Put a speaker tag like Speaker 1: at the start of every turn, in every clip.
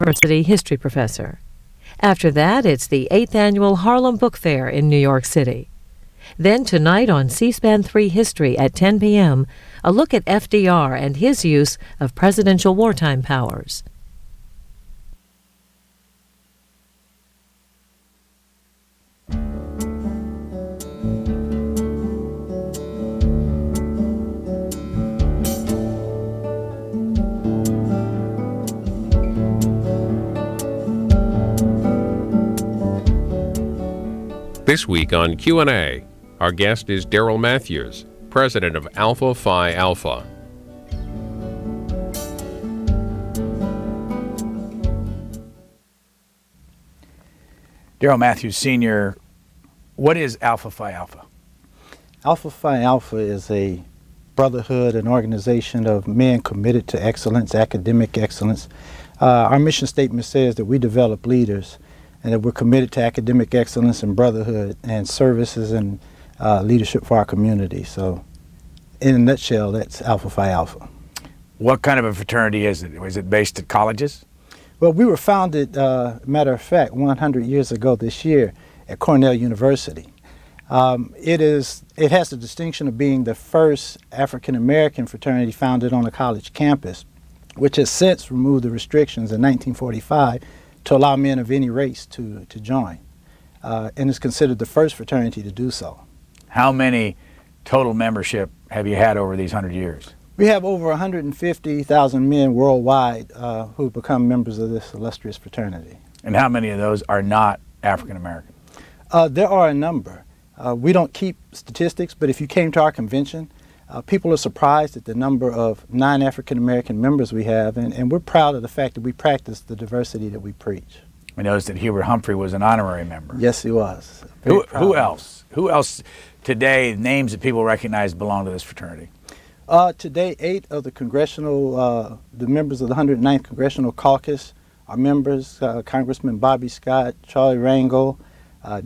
Speaker 1: University history professor. After that, it's the 8th Annual Harlem Book Fair in New York City. Then tonight on C-SPAN 3 History at 10 p.m., a look at FDR and his use of presidential wartime powers.
Speaker 2: This week on Q&A, our guest is Darryl Matthews, president of Alpha Phi Alpha.
Speaker 3: Darryl Matthews, Sr., what is Alpha Phi Alpha?
Speaker 4: Alpha Phi Alpha is a brotherhood, an organization of men committed to excellence, academic excellence. Our mission statement says that we develop leaders and that we're committed to academic excellence and brotherhood and services and leadership for our community. So in a nutshell, that's Alpha Phi Alpha.
Speaker 3: What kind of a fraternity is it? Was it based at colleges?
Speaker 4: Well, we were founded, matter of fact, 100 years ago this year at Cornell University. It has the distinction of being the first African-American fraternity founded on a college campus, which has since removed the restrictions in 1945 to allow men of any race to join, and is considered the first fraternity to do so.
Speaker 3: How many total membership have you had over these 100 years?
Speaker 4: We have over 150,000 men worldwide who've become members of this illustrious fraternity.
Speaker 3: And how many of those are not African American?
Speaker 4: There are a number. We don't keep statistics, but if you came to our convention, people are surprised at the number of non-African American members we have, and we're proud of the fact that we practice the diversity that we preach.
Speaker 3: I noticed that Hubert Humphrey was an honorary member.
Speaker 4: Yes, he was.
Speaker 3: Who else? Who else today, names that people recognize belong to this fraternity?
Speaker 4: Today, 8 of the members of the 109th Congressional Caucus are members. Congressman Bobby Scott, Charlie Rangel,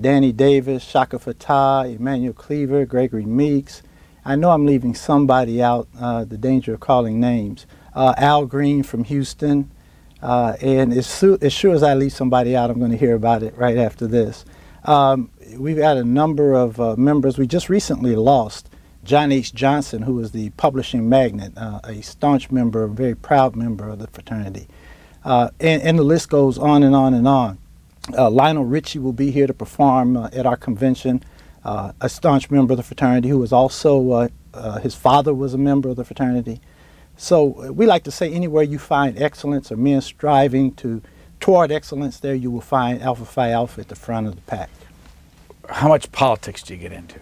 Speaker 4: Danny Davis, Shaka Fatah, Emmanuel Cleaver, Gregory Meeks. I know I'm leaving somebody out, the danger of calling names. Al Green from Houston. And as sure as I leave somebody out, I'm going to hear about it right after this. We've got a number of members. We just recently lost John H. Johnson, who was the publishing magnate, a staunch member, a very proud member of the fraternity. And the list goes on and on and on. Lionel Richie will be here to perform at our convention, a staunch member of the fraternity who was also, his father was a member of the fraternity. So we like to say anywhere you find excellence or men striving toward excellence, there you will find Alpha Phi Alpha at the front of the pack.
Speaker 3: How much politics do you get into?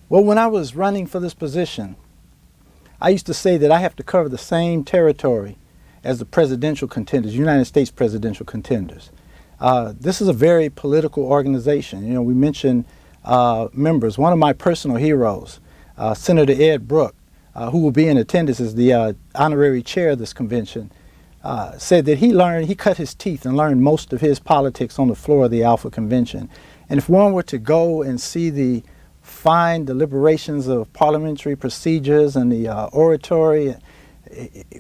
Speaker 4: Well, when I was running for this position, I used to say that I have to cover the same territory as the presidential contenders, United States presidential contenders. This is a very political organization. You know, we mentioned members. One of my personal heroes, Senator Ed Brooke, who will be in attendance as the honorary chair of this convention, said that he cut his teeth and learned most of his politics on the floor of the Alpha Convention. And if one were to go and see the fine deliberations of parliamentary procedures and the oratory,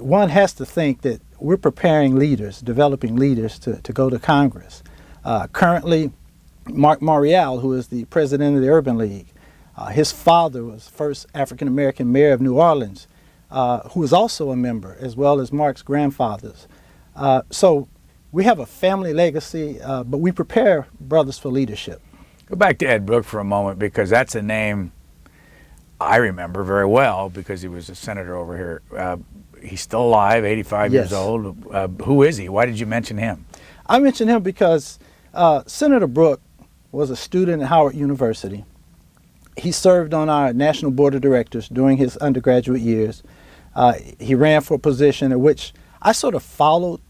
Speaker 4: one has to think that we're preparing leaders, developing leaders to go to Congress. Currently, Mark Morial, who is the president of the Urban League, his father was the first African-American mayor of New Orleans, who is also a member, as well as Mark's grandfathers. So we have a family legacy, but we prepare brothers for leadership.
Speaker 3: Go back to Ed Brooke for a moment, because that's a name I remember very well because he was a senator over here. He's still alive, 85
Speaker 4: Yes.
Speaker 3: years old. Who is he? Why did you mention him?
Speaker 4: I mention him because Senator Brooke was a student at Howard University. He served on our National Board of Directors during his undergraduate years. He ran for a position in which I sort of followed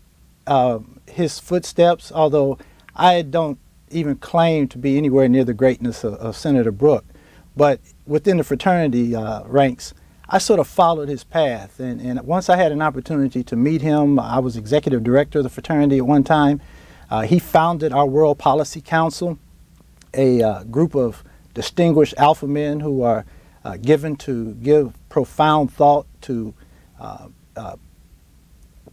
Speaker 4: his footsteps, although I don't even claim to be anywhere near the greatness of Senator Brooke. But within the fraternity ranks, I sort of followed his path. And once I had an opportunity to meet him, I was executive director of the fraternity at one time. He founded our World Policy Council, a group of distinguished alpha men who are given to give profound thought to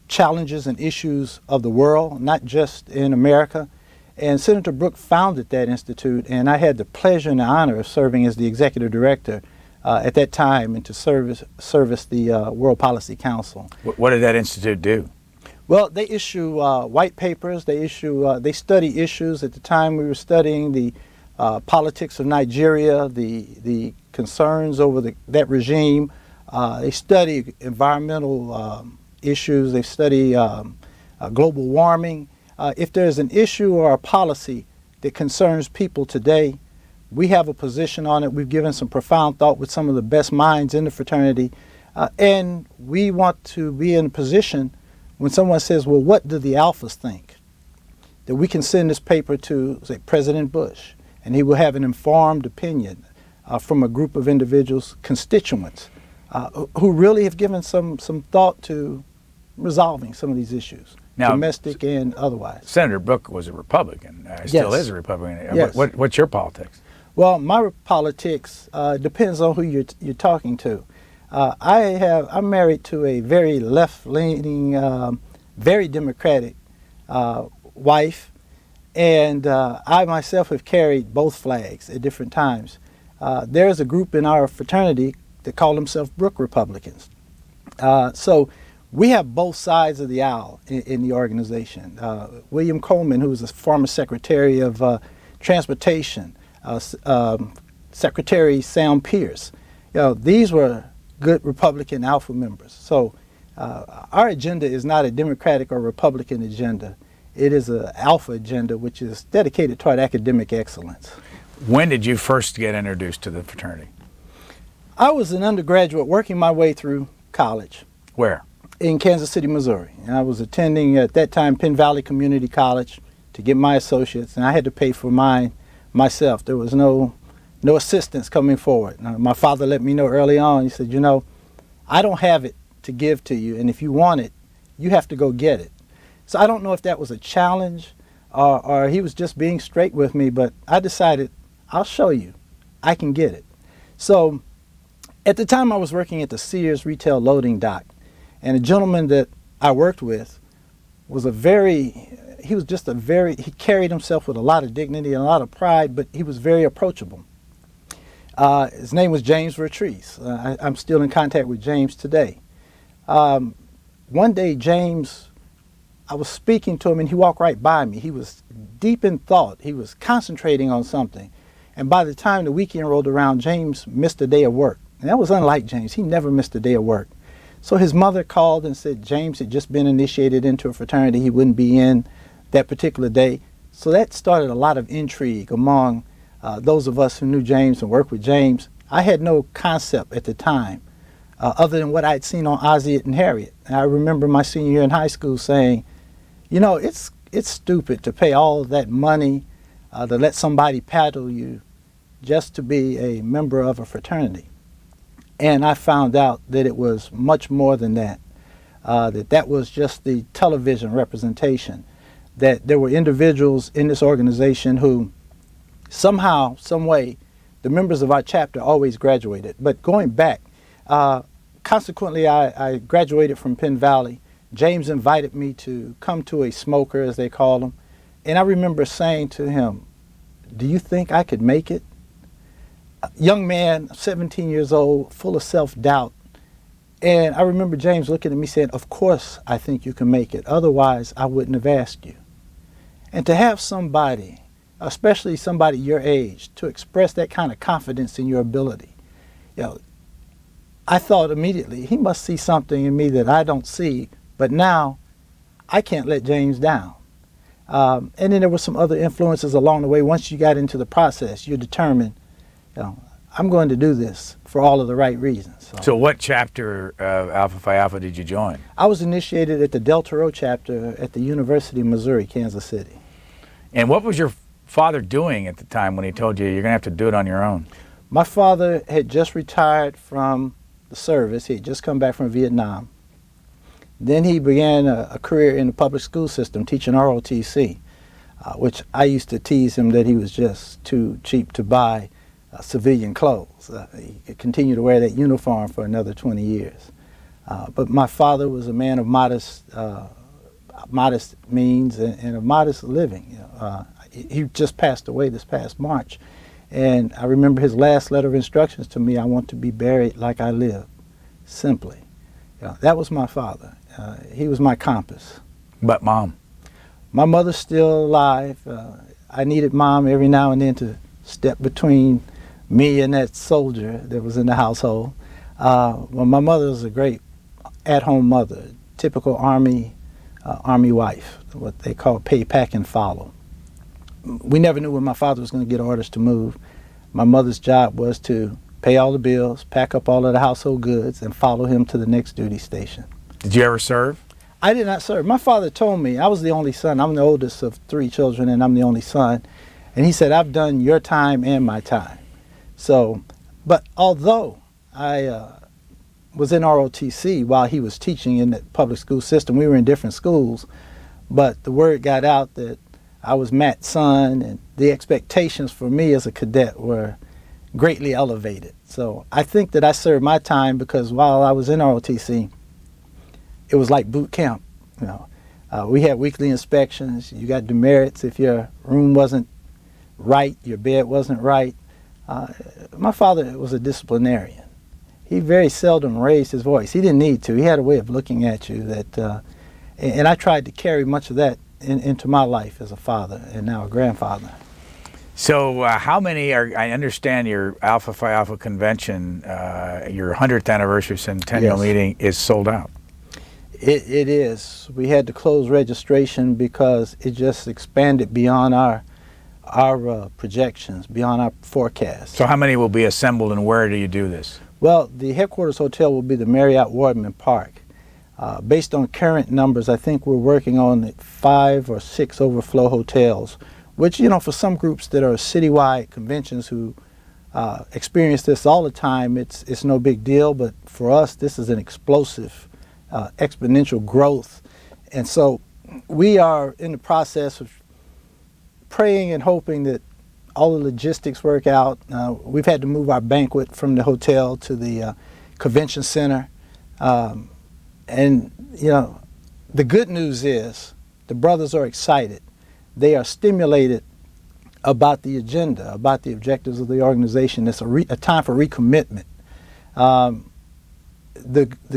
Speaker 4: challenges and issues of the world, not just in America. And Senator Brooke founded that institute, and I had the pleasure and the honor of serving as the executive director at that time and to service the World Policy Council.
Speaker 3: What did that institute do?
Speaker 4: Well, they issue white papers. They study issues. At the time, we were studying the politics of Nigeria, the concerns over that regime. They study environmental issues. They study global warming. If there's an issue or a policy that concerns people today, we have a position on it. We've given some profound thought with some of the best minds in the fraternity. And we want to be in a position when someone says, well, what do the alphas think? That we can send this paper to, say, President Bush, and he will have an informed opinion from a group of individuals, constituents, who really have given some thought to resolving some of these issues. Now, domestic and otherwise.
Speaker 3: Senator Brooke was a Republican. Still is a Republican.
Speaker 4: Yes.
Speaker 3: What's your politics?
Speaker 4: Well, my politics depends on who you're talking to. I'm married to a very left-leaning, very democratic wife, and I myself have carried both flags at different times. There's a group in our fraternity that call themselves Brooke Republicans. So we have both sides of the aisle in the organization. William Coleman, who was the former Secretary of Transportation, Secretary Sam Pierce, these were good Republican alpha members. So our agenda is not a Democratic or Republican agenda. It is an alpha agenda which is dedicated toward academic excellence.
Speaker 3: When did you first get introduced to the fraternity?
Speaker 4: I was an undergraduate working my way through college.
Speaker 3: Where?
Speaker 4: In Kansas City, Missouri. And I was attending at that time Penn Valley Community College to get my associates, and I had to pay for mine myself. There was no assistance coming forward. My father let me know early on. He said, I don't have it to give to you, and if you want it, you have to go get it. So I don't know if that was a challenge or he was just being straight with me, but I decided, I'll show you. I can get it. So at the time I was working at the Sears retail loading dock, and a gentleman that I worked with was he carried himself with a lot of dignity and a lot of pride, but he was very approachable. His name was James Vertreese. I'm still in contact with James today. One day, I was speaking to him and he walked right by me. He was deep in thought. He was concentrating on something. And by the time the weekend rolled around, James missed a day of work. And that was unlike James. He never missed a day of work. So his mother called and said James had just been initiated into a fraternity. He wouldn't be in that particular day. So that started a lot of intrigue among those of us who knew James and worked with James. I had no concept at the time other than what I'd seen on Ozzie and Harriet. And I remember my senior year in high school saying, it's stupid to pay all that money to let somebody paddle you just to be a member of a fraternity. And I found out that it was much more than that, that was just the television representation, that there were individuals in this organization who somehow, some way, the members of our chapter always graduated. But going back, consequently, I graduated from Penn Valley. James invited me to come to a smoker, as they call them. And I remember saying to him, do you think I could make it? A young man, 17 years old, full of self-doubt. And I remember James looking at me saying, of course I think you can make it. Otherwise, I wouldn't have asked you. And to have somebody, especially somebody your age, to express that kind of confidence in your ability, I thought immediately, he must see something in me that I don't see, but now I can't let James down. And then there were some other influences along the way. Once you got into the process, you're determined, I'm going to do this for all of the right reasons.
Speaker 3: So what chapter of Alpha Phi Alpha did you join?
Speaker 4: I was initiated at the Delta Rho chapter at the University of Missouri, Kansas City.
Speaker 3: And what was your father doing at the time when he told you you're going to have to do it on your own?
Speaker 4: My father had just retired from the service. He had just come back from Vietnam. Then he began a career in the public school system teaching ROTC, which I used to tease him that he was just too cheap to buy civilian clothes. He continued to wear that uniform for another 20 years. But my father was a man of modest means and of modest living. He just passed away this past March. And I remember his last letter of instructions to me: I want to be buried like I live, simply. That was my father. He was my compass.
Speaker 3: But Mom?
Speaker 4: My mother's still alive. I needed Mom every now and then to step between me and that soldier that was in the household. Well, my mother was a great at-home mother, typical Army wife, what they call pay, pack, and follow. We never knew when my father was going to get orders to move. My mother's job was to pay all the bills, pack up all of the household goods, and follow him to the next duty station.
Speaker 3: Did you ever serve?
Speaker 4: I did not serve. My father told me, I was the only son. I'm the oldest of 3 children, and I'm the only son. And he said, I've done your time and my time. So, but although I was in ROTC while he was teaching in the public school system, we were in different schools, but the word got out that I was Matt's son, and the expectations for me as a cadet were greatly elevated. So I think that I served my time because while I was in ROTC, it was like boot camp. We had weekly inspections. You got demerits if your room wasn't right, your bed wasn't right. My father was a disciplinarian. He very seldom raised his voice. He didn't need to. He had a way of looking at you that, and I tried to carry much of that into my life as a father and now a grandfather.
Speaker 3: So how many are, I understand your Alpha Phi Alpha convention, your 100th anniversary centennial meeting is sold out.
Speaker 4: It is. We had to close registration because it just expanded beyond our projections, beyond our forecasts.
Speaker 3: So how many will be assembled and where do you do this?
Speaker 4: Well, the headquarters hotel will be the Marriott Wardman Park. Based on current numbers, I think we're working on 5 or 6 overflow hotels, which, for some groups that are citywide conventions who experience this all the time, it's no big deal. But for us, this is an explosive, exponential growth. And so we are in the process of praying and hoping that all the logistics work out. We've had to move our banquet from the hotel to the convention center. And, the good news is the brothers are excited. They are stimulated about the agenda, about the objectives of the organization. It's a time for recommitment. The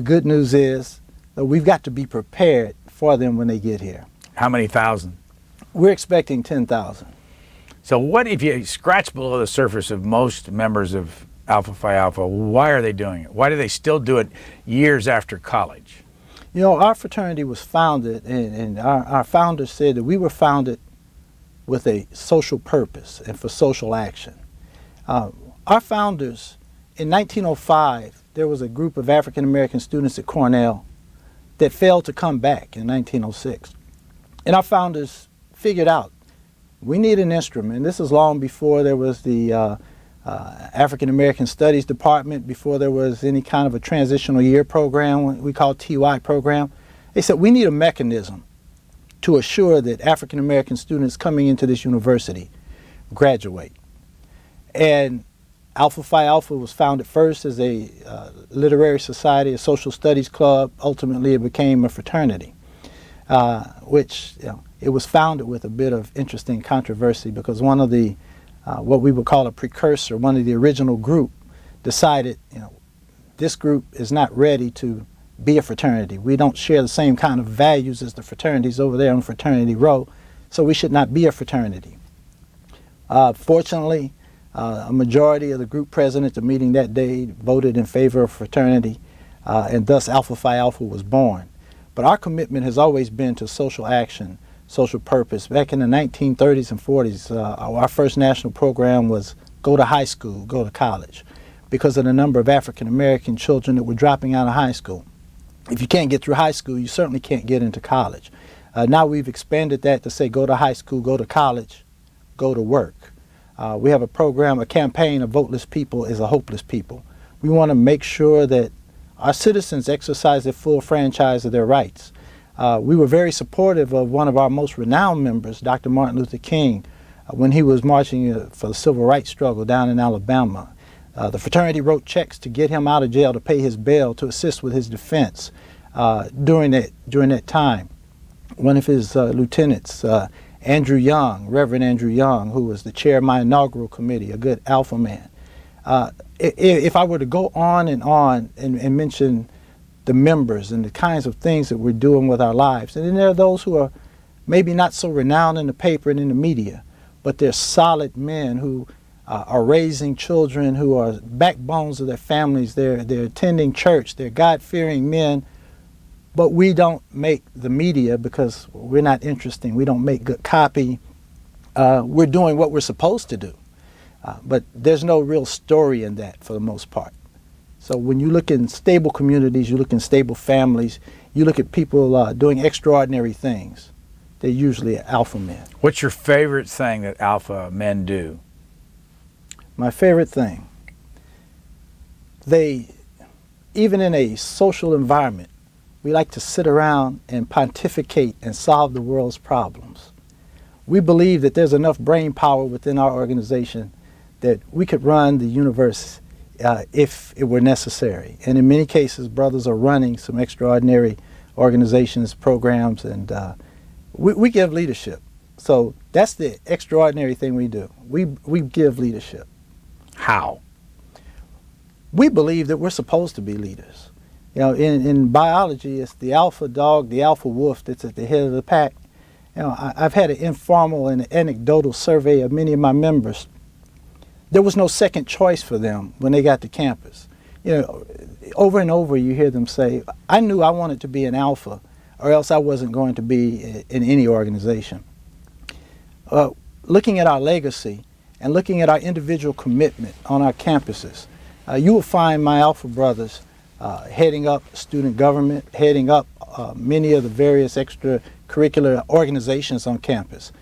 Speaker 4: good news is that we've got to be prepared for them when they get here.
Speaker 3: How many thousand?
Speaker 4: We're expecting 10,000.
Speaker 3: So what if you scratch below the surface of most members of Alpha Phi Alpha, why are they doing it? Why do they still do it years after college?
Speaker 4: Our fraternity was founded, and our founders said that we were founded with a social purpose and for social action. Our founders, in 1905, there was a group of African American students at Cornell that failed to come back in 1906. And our founders figured out we need an instrument. This is long before there was the African American Studies Department, before there was any kind of a transitional year program, we call TY program. They said we need a mechanism to assure that African American students coming into this university graduate. And Alpha Phi Alpha was founded first as a literary society, a social studies club. Ultimately, it became a fraternity, which it was founded with a bit of interesting controversy because one of the what we would call a precursor, one of the original group, decided, this group is not ready to be a fraternity. We don't share the same kind of values as the fraternities over there on Fraternity Row, so we should not be a fraternity. Fortunately, a majority of the group presidents at the meeting that day voted in favor of fraternity, and thus Alpha Phi Alpha was born. But our commitment has always been to social action, social purpose. Back in the 1930s and 40s, our first national program was go to high school, go to college, because of the number of African American children that were dropping out of high school. If you can't get through high school, you certainly can't get into college. Now we've expanded that to say go to high school, go to college, go to work. We have a program, a campaign, a voteless people is a hopeless people. We want to make sure that our citizens exercise their full franchise of their rights. We were very supportive of one of our most renowned members, Dr. Martin Luther King, when he was marching for the civil rights struggle down in Alabama. The fraternity wrote checks to get him out of jail to pay his bail to assist with his defense during that time. One of his lieutenants, Andrew Young, Reverend Andrew Young, who was the chair of my inaugural committee, a good alpha man. If I were to go on and mention the members and the kinds of things that we're doing with our lives, and then there are those who are maybe not so renowned in the paper and in the media, but they're solid men who are raising children, who are backbones of their families. They're attending church. They're God-fearing men. But we don't make the media because we're not interesting. We don't make good copy. We're doing what we're supposed to do. But there's no real story in that for the most part. So when you look in stable communities, you look in stable families, you look at people doing extraordinary things, they're usually alpha men.
Speaker 3: What's your favorite thing that alpha men do?
Speaker 4: My favorite thing, even in a social environment, we like to sit around and pontificate and solve the world's problems. We believe that there's enough brain power within our organization that we could run the universe if it were necessary. And in many cases, brothers are running some extraordinary organizations, programs, and we give leadership. So that's the extraordinary thing we do. We give leadership.
Speaker 3: How?
Speaker 4: We believe that we're supposed to be leaders. You know, in biology, it's the alpha dog, the alpha wolf that's at the head of the pack. You know, I've had an informal and anecdotal survey of many of my members. There was no second choice for them when they got to campus. You know, over and over you hear them say, I knew I wanted to be an alpha or else I wasn't going to be in any organization. Looking at our legacy and looking at our individual commitment on our campuses, you will find my alpha brothers heading up student government, heading up many of the various extracurricular organizations on campus.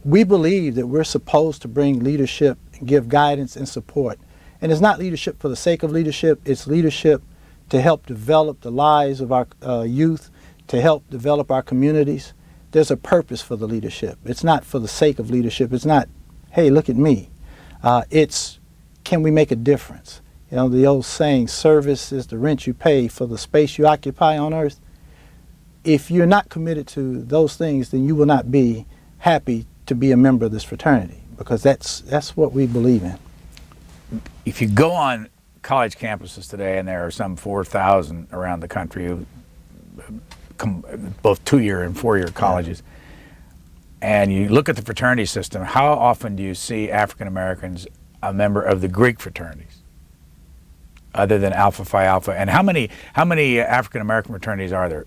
Speaker 4: We believe that we're supposed to bring leadership, give guidance and support. And it's not leadership for the sake of leadership, it's leadership to help develop the lives of our youth, to help develop our communities. There's a purpose for the leadership. It's not for the sake of leadership. It's not, hey, look at me. It's, can we make a difference? You know, the old saying, service is the rent you pay for the space you occupy on earth. If you're not committed to those things, then you will not be happy to be a member of this fraternity, because that's what we believe in.
Speaker 3: If you go on college campuses today, and there are some 4,000 around the country, both 2-year and 4-year colleges, and you look at the fraternity system, how often do you see African Americans a member of the Greek fraternities, other than Alpha Phi Alpha? And how many African American fraternities are there?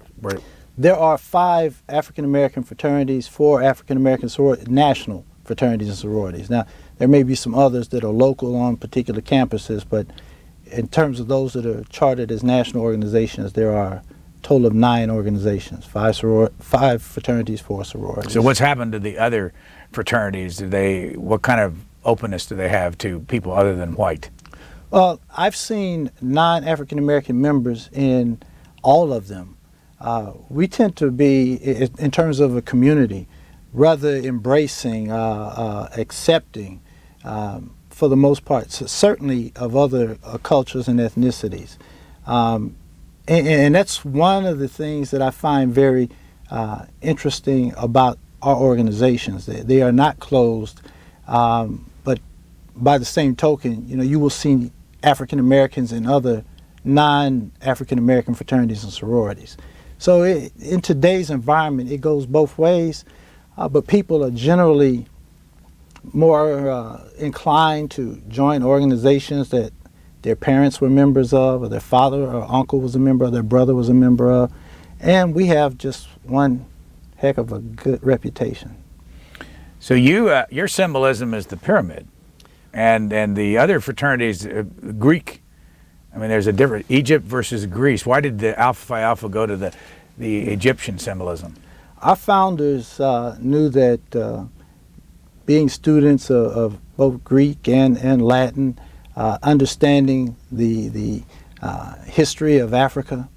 Speaker 4: There are 5 African American fraternities, 4 African American national fraternities and sororities. Now, there may be some others that are local on particular campuses, but in terms of those that are chartered as national organizations, there are a total of 9 organizations, 5 fraternities, 4 sororities.
Speaker 3: So what's happened to the other fraternities? What kind of openness do they have to people other than white?
Speaker 4: Well, I've seen non-African American members in all of them. We tend to be, in terms of a community, rather embracing, accepting, for the most part, certainly of other cultures and ethnicities. And that's one of the things that I find very interesting about our organizations. They are not closed, but by the same token, you know, you will see African Americans in other non-African American fraternities and sororities. So in today's environment, it goes both ways, but people are generally more inclined to join organizations that their parents were members of, or their father or uncle was a member of, their brother was a member of, and we have just one heck of a good reputation.
Speaker 3: So your symbolism is the pyramid, and the other fraternities, Greek. I mean, there's a different Egypt versus Greece. Why did the Alpha Phi Alpha go to the Egyptian symbolism?
Speaker 4: Our founders knew that being students of both Greek and Latin, understanding the history of Africa,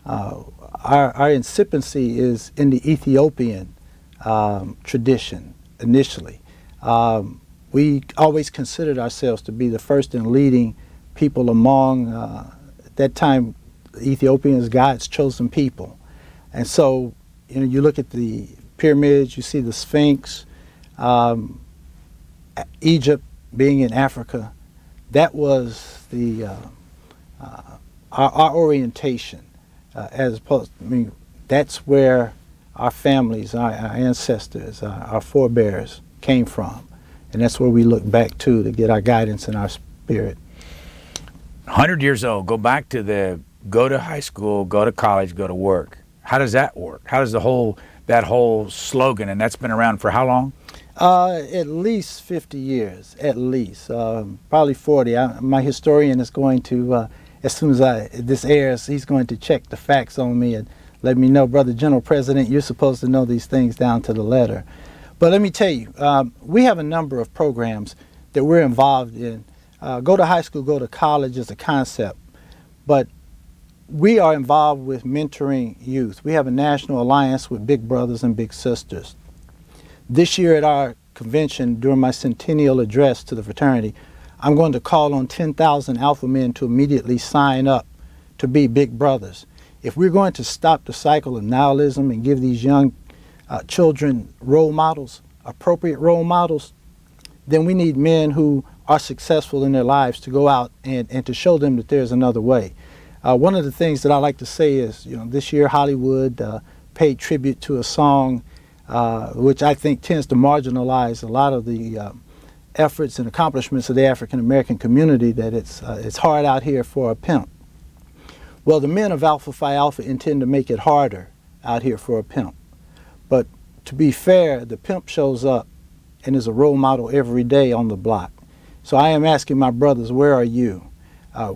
Speaker 4: our incipiency is in the Ethiopian tradition initially. we always considered ourselves to be the first and leading people among, at that time, Ethiopians, God's chosen people. And so, you look at the pyramids, you see the Sphinx, Egypt being in Africa. That was our orientation, as opposed. That's where our families, our ancestors, our forebears came from, and that's where we look back to get our guidance and our spirit.
Speaker 3: 100 years old. Go back to go to high school, go to college, go to work. How does that work? How does that whole slogan, and that's been around for how long?
Speaker 4: At least 50 years, at least, probably 40. My historian is going to, as soon as this airs, he's going to check the facts on me and let me know, Brother General President, you're supposed to know these things down to the letter. But let me tell you, we have a number of programs that we're involved in. Go to high school, go to college is a concept, but we are involved with mentoring youth. We have a national alliance with Big Brothers and Big Sisters. This year at our convention, during my centennial address to the fraternity, I'm going to call on 10,000 alpha men to immediately sign up to be Big Brothers. If we're going to stop the cycle of nihilism and give these young children role models, appropriate role models, then we need men who are successful in their lives to go out and to show them that there's another way. One of the things that I like to say is, this year Hollywood paid tribute to a song which I think tends to marginalize a lot of the efforts and accomplishments of the African American community, that it's hard out here for a pimp. Well, the men of Alpha Phi Alpha intend to make it harder out here for a pimp. But to be fair, the pimp shows up and is a role model every day on the block. So I am asking my brothers, where are you?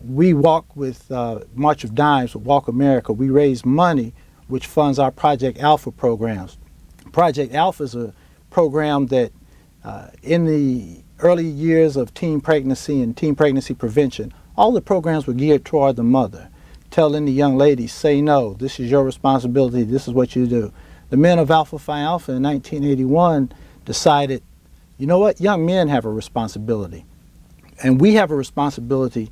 Speaker 4: We walk with March of Dimes, with Walk America. We raise money which funds our Project Alpha programs. Project Alpha is a program that in the early years of teen pregnancy and teen pregnancy prevention, all the programs were geared toward the mother, telling the young ladies, say no, this is your responsibility, this is what you do. The men of Alpha Phi Alpha in 1981 decided, you know what, young men have a responsibility. And we have a responsibility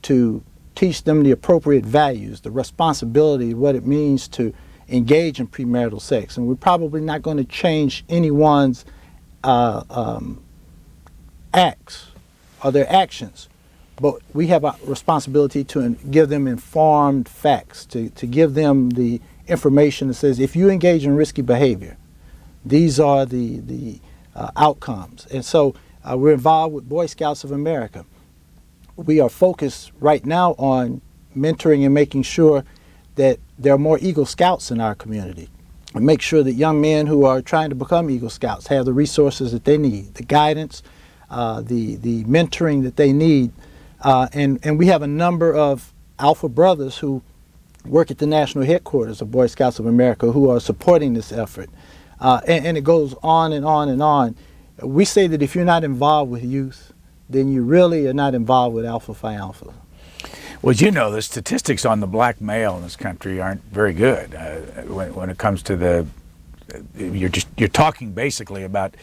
Speaker 4: to teach them the appropriate values, the responsibility of what it means to engage in premarital sex. And we're probably not going to change anyone's acts or their actions, but we have a responsibility to give them informed facts, to give them the information that says, if you engage in risky behavior, these are the outcomes. And so we're involved with Boy Scouts of America. We are focused right now on mentoring and making sure that there are more Eagle Scouts in our community, and make sure that young men who are trying to become Eagle Scouts have the resources that they need, the guidance, the mentoring that they need. And we have a number of Alpha Brothers who work at the national headquarters of Boy Scouts of America who are supporting this effort. And it goes on and on and on. We say that if you're not involved with youth, then you really are not involved with Alpha Phi Alpha.
Speaker 3: Well, the statistics on the black male in this country aren't very good when it comes to you're talking basically about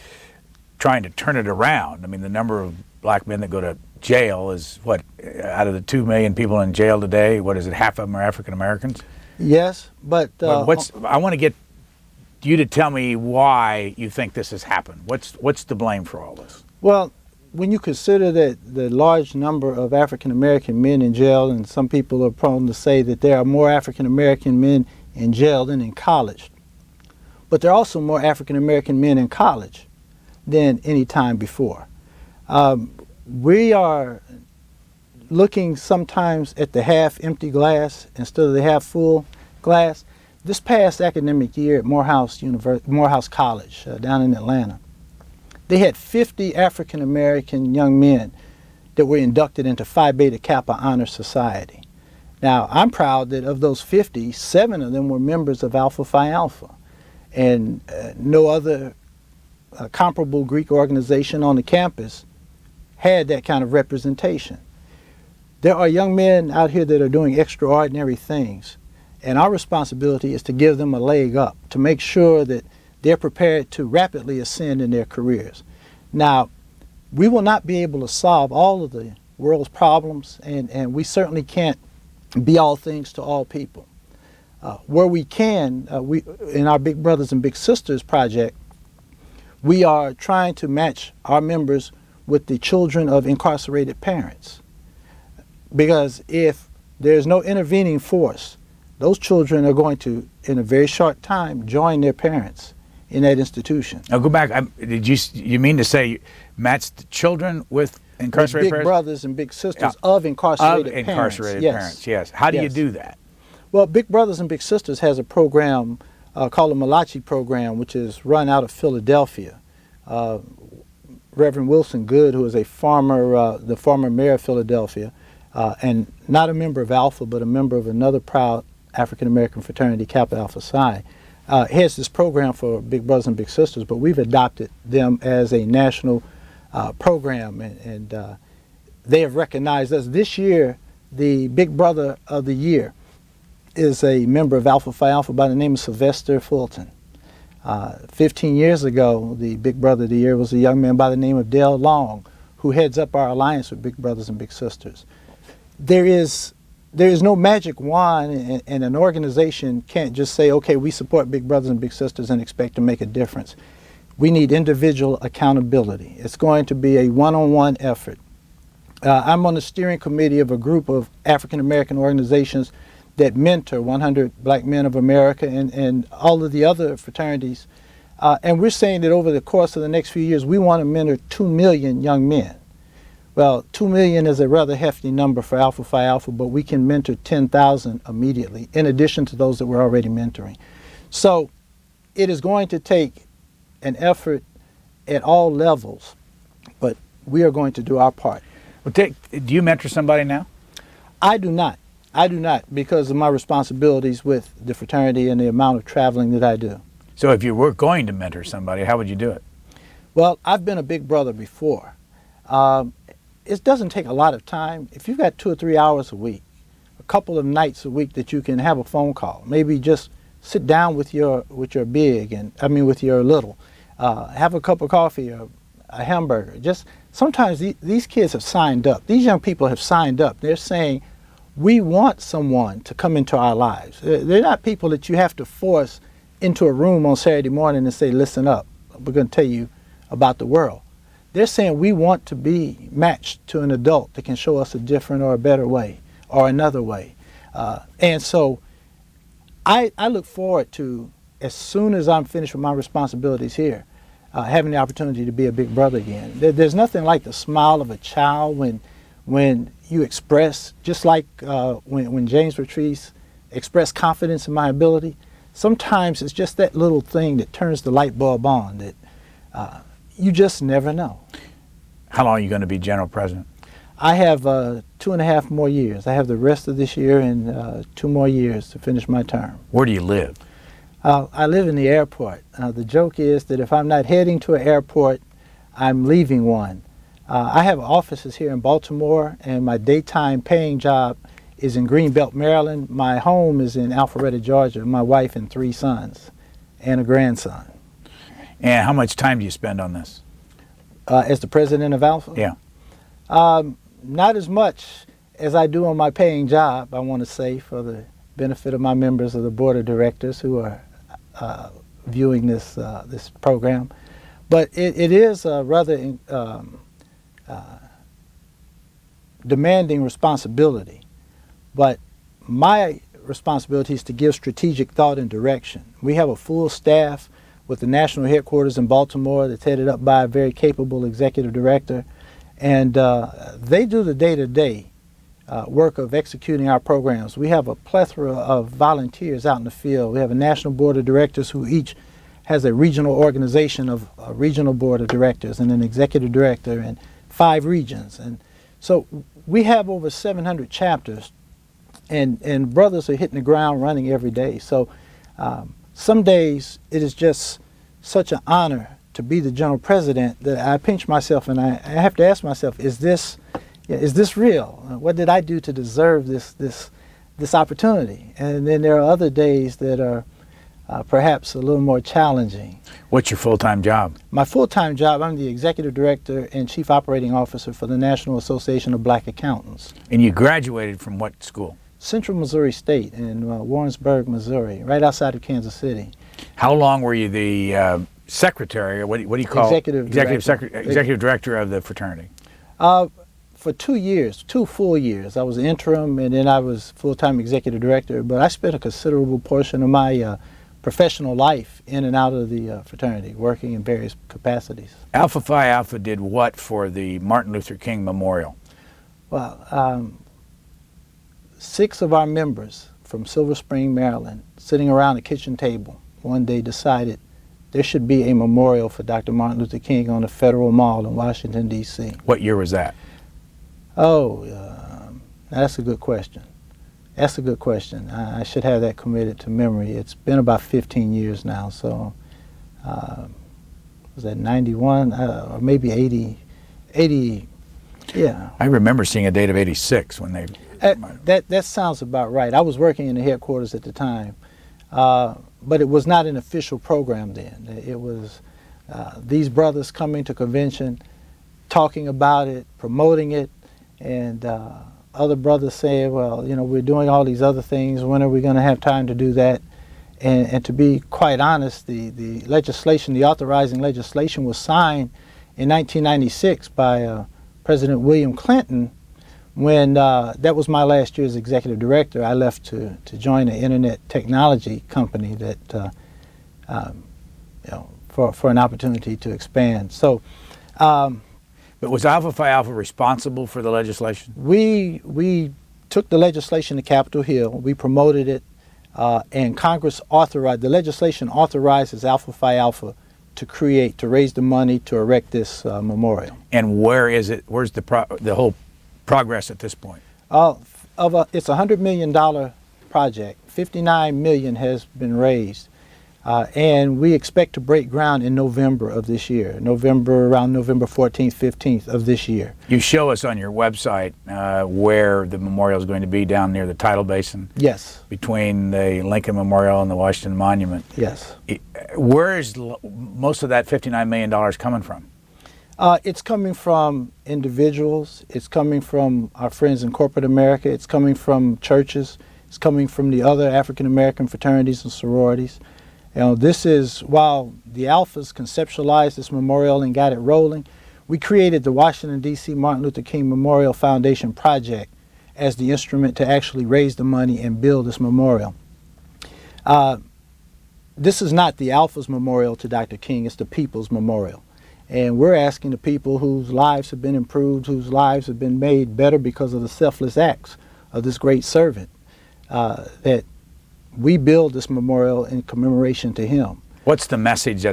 Speaker 3: trying to turn it around. I mean, the number of black men that go to jail is what, out of the 2 million people in jail today, what is it, half of them are African Americans?
Speaker 4: Yes, but
Speaker 3: I want to get you to tell me why you think this has happened. What's the blame for all this?
Speaker 4: Well, when you consider that the large number of African American men in jail, and some people are prone to say that there are more African American men in jail than in college, but there are also more African American men in college than any time before. We are looking sometimes at the half empty glass instead of the half full glass. This past academic year at Morehouse College down in Atlanta, they had 50 African American young men that were inducted into Phi Beta Kappa Honor Society. Now, I'm proud that of those 50, 7 of them were members of Alpha Phi Alpha, and no other comparable Greek organization on the campus had that kind of representation. There are young men out here that are doing extraordinary things, and our responsibility is to give them a leg up, to make sure that they're prepared to rapidly ascend in their careers. Now, We will not be able to solve all of the world's problems, and we certainly can't be all things to all people. Where we can, we in our Big Brothers and Big Sisters project, we are trying to match our members with the children of incarcerated parents. Because if there's no intervening force, those children are going to, in a very short time, join their parents in that institution.
Speaker 3: Now go back. You mean to say match the children with incarcerated
Speaker 4: Big
Speaker 3: parents?
Speaker 4: Brothers and Big Sisters of incarcerated parents.
Speaker 3: Incarcerated parents, yes. How do you do that?
Speaker 4: Well, Big Brothers and Big Sisters has a program called the Malachi Program, which is run out of Philadelphia. Reverend Wilson Good, who is the former mayor of Philadelphia, and not a member of Alpha, but a member of another proud African-American fraternity, Kappa Alpha Psi, has this program for Big Brothers and Big Sisters, but we've adopted them as a national program, and they have recognized us. This year, the Big Brother of the Year is a member of Alpha Phi Alpha by the name of Sylvester Fulton. 15 years ago, the Big Brother of the Year was a young man by the name of Dale Long, who heads up our alliance with Big Brothers and Big Sisters. There is no magic wand, and an organization can't just say, okay, we support Big Brothers and Big Sisters and expect to make a difference. We need individual accountability. It's going to be a one-on-one effort. I'm on the steering committee of a group of African-American organizations that mentor 100 Black Men of America and all of the other fraternities. And we're saying that over the course of the next few years, we want to mentor 2 million young men. Well, 2 million is a rather hefty number for Alpha Phi Alpha, but we can mentor 10,000 immediately, in addition to those that we're already mentoring. So it is going to take an effort at all levels, but we are going to do our part.
Speaker 3: Well, do you mentor somebody now?
Speaker 4: I do not. I do not, because of my responsibilities with the fraternity and the amount of traveling that I do.
Speaker 3: So if you were going to mentor somebody, how would you do it?
Speaker 4: Well, I've been a big brother before. It doesn't take a lot of time. If you've got 2 or 3 hours a week, a couple of nights a week that you can have a phone call, maybe just sit down with your big, and I mean with your little, have a cup of coffee or a hamburger. Just sometimes these kids have signed up. These young people have signed up. They're saying, we want someone to come into our lives. They're not people that you have to force into a room on Saturday morning and say, listen up, we're going to tell you about the world. They're saying we want to be matched to an adult that can show us a different or a better way or another way. And so I look forward to, as soon as I'm finished with my responsibilities here, having the opportunity to be a big brother again. There's nothing like the smile of a child when you express, just like when James Patrice expressed confidence in my ability. Sometimes it's just that little thing that turns the light bulb on that you just never know.
Speaker 3: How long are you going to be general president?
Speaker 4: I have 2.5 more years. I have the rest of this year and 2 more years to finish my term.
Speaker 3: Where do you live?
Speaker 4: I live in the airport. The joke is that if I'm not heading to an airport, I'm leaving one. I have offices here in Baltimore, and my daytime paying job is in Greenbelt, Maryland. My home is in Alpharetta, Georgia. My wife and 3 sons and a grandson.
Speaker 3: And how much time do you spend on this?
Speaker 4: As the president of Alpha?
Speaker 3: Yeah.
Speaker 4: Not as much as I do on my paying job, I want to say, for the benefit of my members of the board of directors who are viewing this program. But it is a rather demanding responsibility. But my responsibility is to give strategic thought and direction. We have a full staff with the national headquarters in Baltimore that's headed up by a very capable executive director. And they do the day-to-day work of executing our programs. We have a plethora of volunteers out in the field. We have a national board of directors who each has a regional organization of a regional board of directors and an executive director and 5 regions. And so we have over 700 chapters, and brothers are hitting the ground running every day. So some days it is just such an honor to be the general president that I pinch myself and I have to ask myself, is this real? What did I do to deserve this opportunity? And then there are other days that are perhaps a little more challenging.
Speaker 3: What's your full-time job?
Speaker 4: My full-time job, I'm the Executive Director and Chief Operating Officer for the National Association of Black Accountants.
Speaker 3: And you graduated from what school?
Speaker 4: Central Missouri State in Warrensburg, Missouri, right outside of Kansas City.
Speaker 3: How long were you the secretary, or what do you call
Speaker 4: Executive
Speaker 3: Director of the fraternity?
Speaker 4: For 2 years, 2 full years. I was interim, and then I was full-time Executive Director, but I spent a considerable portion of my professional life in and out of the fraternity, working in various capacities.
Speaker 3: Alpha Phi Alpha did what for the Martin Luther King Memorial?
Speaker 4: Well, 6 of our members from Silver Spring, Maryland, sitting around a kitchen table, one day decided there should be a memorial for Dr. Martin Luther King on the Federal Mall in Washington, D.C.
Speaker 3: What year was that?
Speaker 4: Oh, that's a good question. That's a good question. I should have that committed to memory. It's been about 15 years now, so was that 91 or maybe 80, yeah.
Speaker 3: I remember seeing a date of 86 when they...
Speaker 4: That sounds about right. I was working in the headquarters at the time, but it was not an official program then. It was these brothers coming to convention, talking about it, promoting it, and other brothers saying, well, you know, we're doing all these other things. When are we going to have time to do that? And to be quite honest, the legislation, the authorizing legislation was signed in 1996 by President William Clinton. When that was my last year as executive director, I left to join an internet technology company that, you know, for an opportunity to expand. So,
Speaker 3: but was Alpha Phi Alpha responsible for the legislation?
Speaker 4: We took the legislation to Capitol Hill. We promoted it, and Congress authorized, the legislation authorizes Alpha Phi Alpha to raise the money to erect this memorial.
Speaker 3: And where is it? Where's the whole progress at this point?
Speaker 4: It's a $100 million project. $59 million has been raised, and we expect to break ground in November of this year. Around November 14th, 15th of this year.
Speaker 3: You show us on your website where the memorial is going to be, down near the tidal basin.
Speaker 4: Yes.
Speaker 3: Between the Lincoln Memorial and the Washington Monument.
Speaker 4: Yes.
Speaker 3: Where is most of that $59 million coming from?
Speaker 4: It's coming from individuals. It's coming from our friends in corporate America. It's coming from churches. It's coming from the other African American fraternities and sororities. You know, this is, while the Alphas conceptualized this memorial and got it rolling, we created the Washington, D.C. Martin Luther King Memorial Foundation Project as the instrument to actually raise the money and build this memorial. This is not the Alphas memorial to Dr. King, it's the people's memorial. And we're asking the people whose lives have been improved, whose lives have been made better because of the selfless acts of this great servant, that we build this memorial in commemoration to him.
Speaker 3: What's the message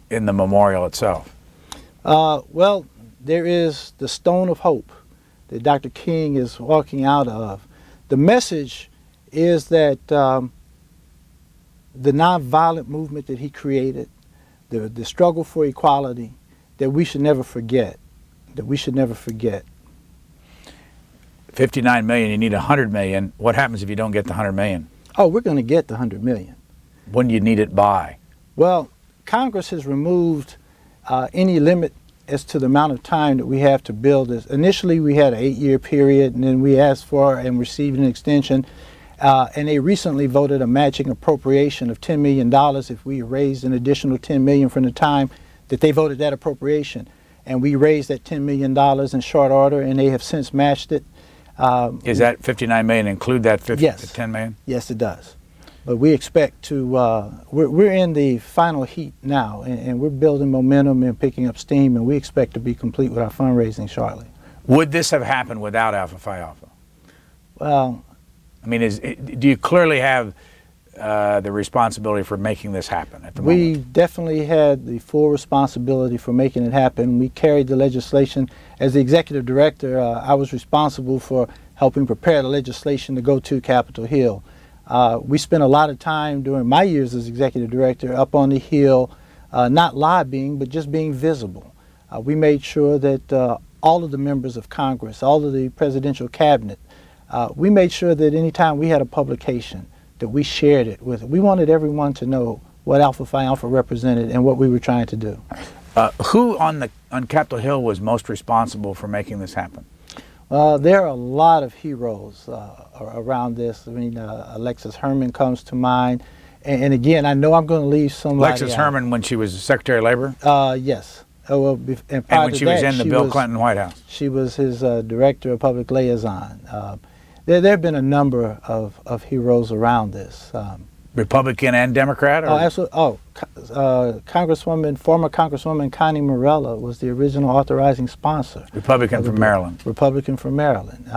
Speaker 3: in the memorial itself?
Speaker 4: Well, there is the stone of hope that Dr. King is walking out of. The message is that the nonviolent movement that he created, the struggle for equality, that we should never forget, that we should never forget.
Speaker 3: 59 million, you need 100 million. What happens if you don't get the 100 million?
Speaker 4: Oh, we're going to get the 100 million.
Speaker 3: When do you need it by?
Speaker 4: Well, Congress has removed any limit as to the amount of time that we have to build this. Initially, we had an 8-year period, and then we asked for and received an extension. And they recently voted a matching appropriation of $10 million if we raised an additional $10 million from the time that they voted that appropriation. And we raised that $10 million in short order, and they have since matched it.
Speaker 3: Is that 59 million include that 10 million?
Speaker 4: Yes, it does. But we expect to, we're in the final heat now, and we're building momentum and picking up steam, and we expect to be complete with our fundraising shortly.
Speaker 3: Would this have happened without Alpha Phi Alpha?
Speaker 4: Well,
Speaker 3: I mean, do you clearly have the responsibility for making this happen at the moment?
Speaker 4: We definitely had the full responsibility for making it happen. We carried the legislation. As the executive director, I was responsible for helping prepare the legislation to go to Capitol Hill. We spent a lot of time during my years as executive director up on the Hill, not lobbying, but just being visible. We made sure that all of the members of Congress, all of the presidential cabinet, we made sure that anytime we had a publication that we shared it with. We wanted everyone to know what Alpha Phi Alpha represented and what we were trying to do.
Speaker 3: Who on Capitol Hill was most responsible for making this happen?
Speaker 4: There are a lot of heroes around this. I mean, Alexis Herman comes to mind. And again, I know I'm going to leave somebody
Speaker 3: Alexis Herman, when she was Secretary of Labor?
Speaker 4: Yes. Well,
Speaker 3: and when she was in the Bill Clinton White House?
Speaker 4: She was his Director of Public Liaison. There have been a number of heroes around this.
Speaker 3: Republican and Democrat? Or?
Speaker 4: Oh, absolutely. Former Congresswoman Connie Morella was the original authorizing sponsor.
Speaker 3: Republican from Maryland.
Speaker 4: Republican from Maryland.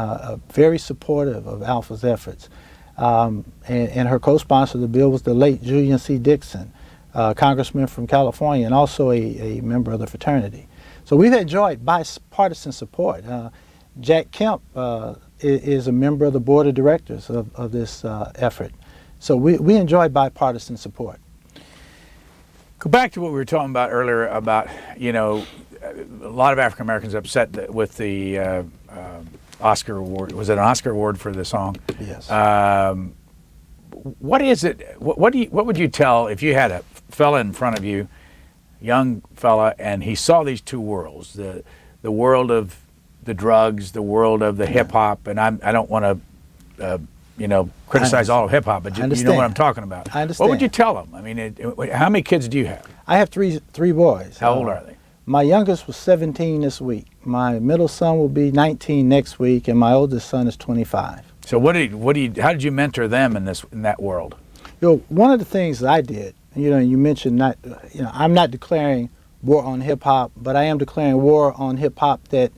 Speaker 4: Very supportive of Alpha's efforts. And her co-sponsor of the bill was the late Julian C. Dixon, congressman from California, and also a member of the fraternity. So we've enjoyed bipartisan support. Jack Kemp is a member of the board of directors of this effort. So we enjoy bipartisan support.
Speaker 3: Go back to what we were talking about earlier about, you know, a lot of African Americans upset with the Oscar award. Was it an Oscar award for the song?
Speaker 4: Yes.
Speaker 3: What is it? What would you tell if you had a fella in front of you, young fella, and he saw these two worlds, the world of the drugs, the world of the hip hop, and I don't want to criticize all of hip hop, but you know what I'm talking about.
Speaker 4: I understand.
Speaker 3: What would you tell them? I mean, how many kids do you have?
Speaker 4: I have three boys.
Speaker 3: How old are they?
Speaker 4: My youngest was 17 this week. My middle son will be 19 next week, and my oldest son is 25.
Speaker 3: So how did you mentor them in that world?
Speaker 4: One of the things that I did, you mentioned I'm not declaring war on hip hop, but I am declaring war on hip hop that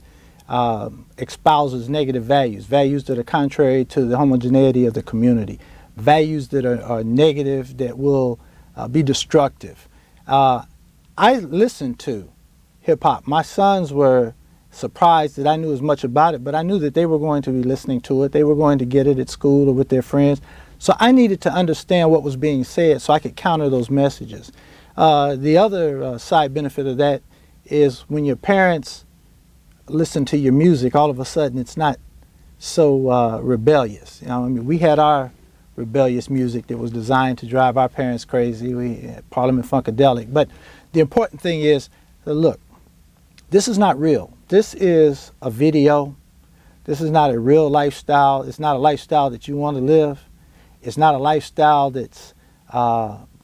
Speaker 4: espouses negative values that are contrary to the homogeneity of the community, values that are negative, that will be destructive. I listened to hip hop. My sons were surprised that I knew as much about it, but I knew that they were going to be listening to it. They were going to get it at school or with their friends. So I needed to understand what was being said so I could counter those messages. The other side benefit of that is when your parents listen to your music, all of a sudden it's not so rebellious. We had our rebellious music that was designed to drive our parents crazy. We had Parliament Funkadelic. But the important thing is, look, this is not real. This is a video. This is not a real lifestyle. It's not a lifestyle that you want to live. It's not a lifestyle that's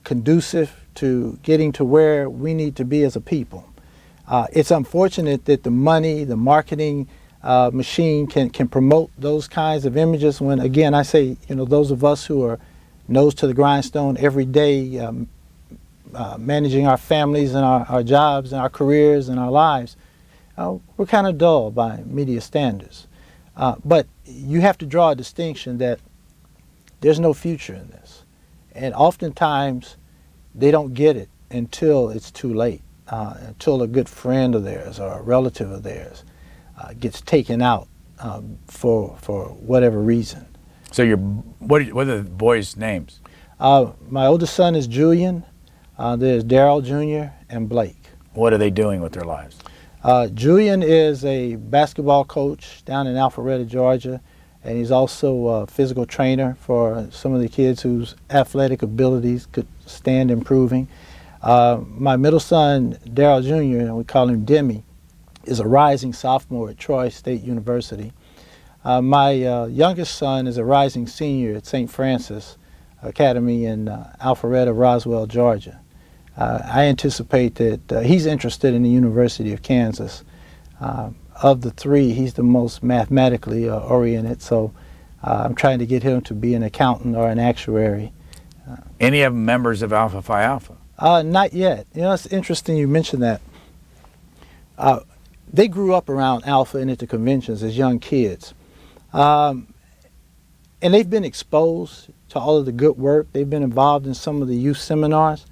Speaker 4: conducive to getting to where we need to be as a people. It's unfortunate that the money, the marketing machine can promote those kinds of images when, again, I say, those of us who are nose to the grindstone every day, managing our families and our jobs and our careers and our lives, we're kind of dull by media standards. But you have to draw a distinction that there's no future in this. And oftentimes they don't get it until it's too late, until a good friend of theirs or a relative of theirs gets taken out for whatever reason.
Speaker 3: So what are the boys' names?
Speaker 4: My oldest son is Julian. There's Darryl Jr. and Blake.
Speaker 3: What are they doing with their lives?
Speaker 4: Julian is a basketball coach down in Alpharetta, Georgia, and he's also a physical trainer for some of the kids whose athletic abilities could stand improving. My middle son, Darryl Jr., and we call him Demi, is a rising sophomore at Troy State University. My youngest son is a rising senior at St. Francis Academy in Alpharetta, Roswell, Georgia. I anticipate that he's interested in the University of Kansas. Of the three, he's the most mathematically oriented, so I'm trying to get him to be an accountant or an actuary.
Speaker 3: Any of them members of Alpha Phi Alpha?
Speaker 4: Not yet. It's interesting you mentioned that. They grew up around Alpha and at the conventions as young kids. And they've been exposed to all of the good work. They've been involved in some of the youth seminars.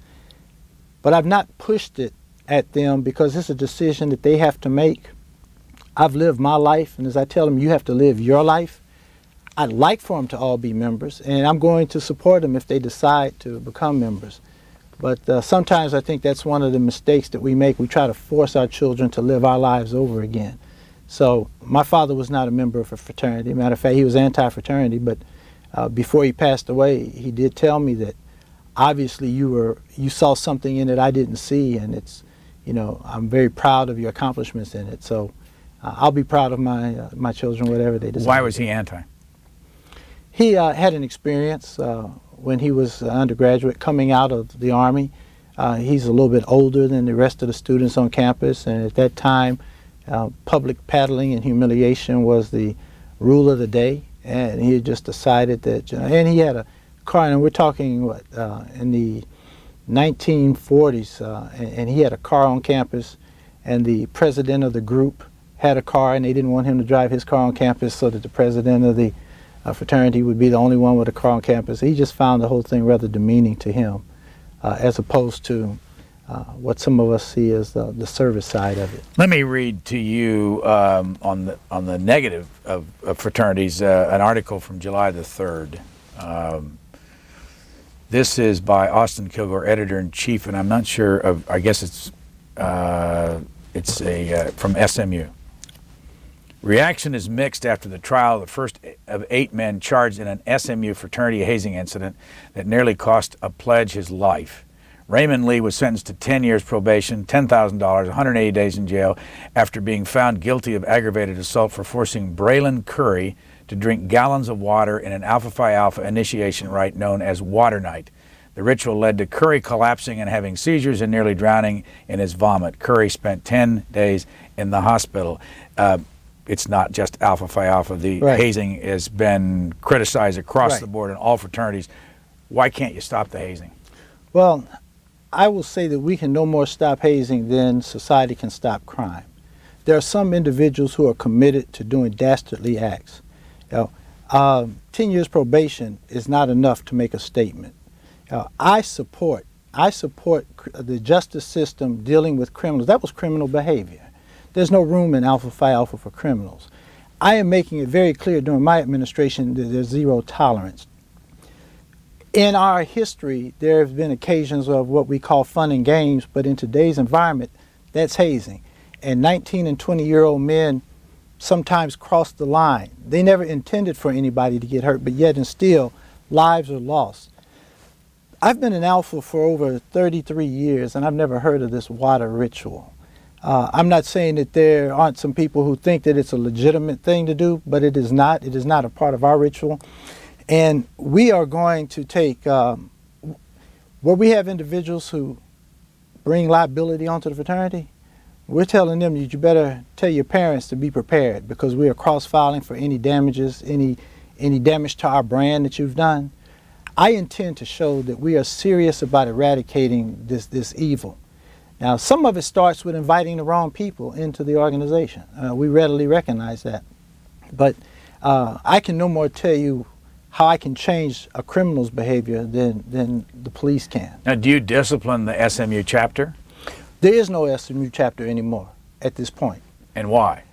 Speaker 4: But I've not pushed it at them because it's a decision that they have to make. I've lived my life, and as I tell them, you have to live your life. I'd like for them to all be members, and I'm going to support them if they decide to become members. But sometimes I think that's one of the mistakes that we make. We try to force our children to live our lives over again. So my father was not a member of a fraternity. Matter of fact, he was anti-fraternity, but before he passed away, he did tell me that obviously you saw something in it I didn't see, and it's, I'm very proud of your accomplishments in it. So I'll be proud of my children, whatever they decide.
Speaker 3: Why was he anti?
Speaker 4: He had an experience when he was an undergraduate coming out of the Army. He's a little bit older than the rest of the students on campus, and at that time, public paddling and humiliation was the rule of the day, and he had just decided that, and he had a car, and we're talking, in the 1940s, and he had a car on campus, and the president of the group had a car, and they didn't want him to drive his car on campus so that the president of the fraternity would be the only one with a car on campus. He just found the whole thing rather demeaning to him, as opposed to what some of us see as the service side of it.
Speaker 3: Let me read to you on the negative of fraternities an article from July the 3rd. This is by Austin Kilgore, editor-in-chief, and I'm not sure of. I guess it's from SMU. Reaction is mixed after the trial of the first of 8 men charged in an SMU fraternity hazing incident that nearly cost a pledge his life. Raymond Lee was sentenced to 10 years probation, $10,000, 180 days in jail after being found guilty of aggravated assault for forcing Braylon Curry to drink gallons of water in an Alpha Phi Alpha initiation rite known as Water Night. The ritual led to Curry collapsing and having seizures and nearly drowning in his vomit. Curry spent 10 days in the hospital. It's not just Alpha Phi Alpha. The hazing has been criticized across the board in all fraternities. Why can't you stop the hazing?
Speaker 4: Well, I will say that we can no more stop hazing than society can stop crime. There are some individuals who are committed to doing dastardly acts. 10 years probation is not enough to make a statement. I support the justice system dealing with criminals. That was criminal behavior. There's no room in Alpha Phi Alpha for criminals. I am making it very clear during my administration that there's zero tolerance. In our history, there have been occasions of what we call fun and games, but in today's environment, that's hazing. And 19 and 20-year-old men sometimes cross the line. They never intended for anybody to get hurt, but yet and still, lives are lost. I've been an Alpha for over 33 years, and I've never heard of this water ritual. I'm not saying that there aren't some people who think that it's a legitimate thing to do, but it is not. It is not a part of our ritual. And we are going to take, where we have individuals who bring liability onto the fraternity, we're telling them that you better tell your parents to be prepared, because we are cross-filing for any damages, any damage to our brand that you've done. I intend to show that we are serious about eradicating this evil. Now, some of it starts with inviting the wrong people into the organization. We readily recognize that. But I can no more tell you how I can change a criminal's behavior than the police can.
Speaker 3: Now, do you discipline the SMU chapter?
Speaker 4: There is no SMU chapter anymore at this point.
Speaker 3: And why?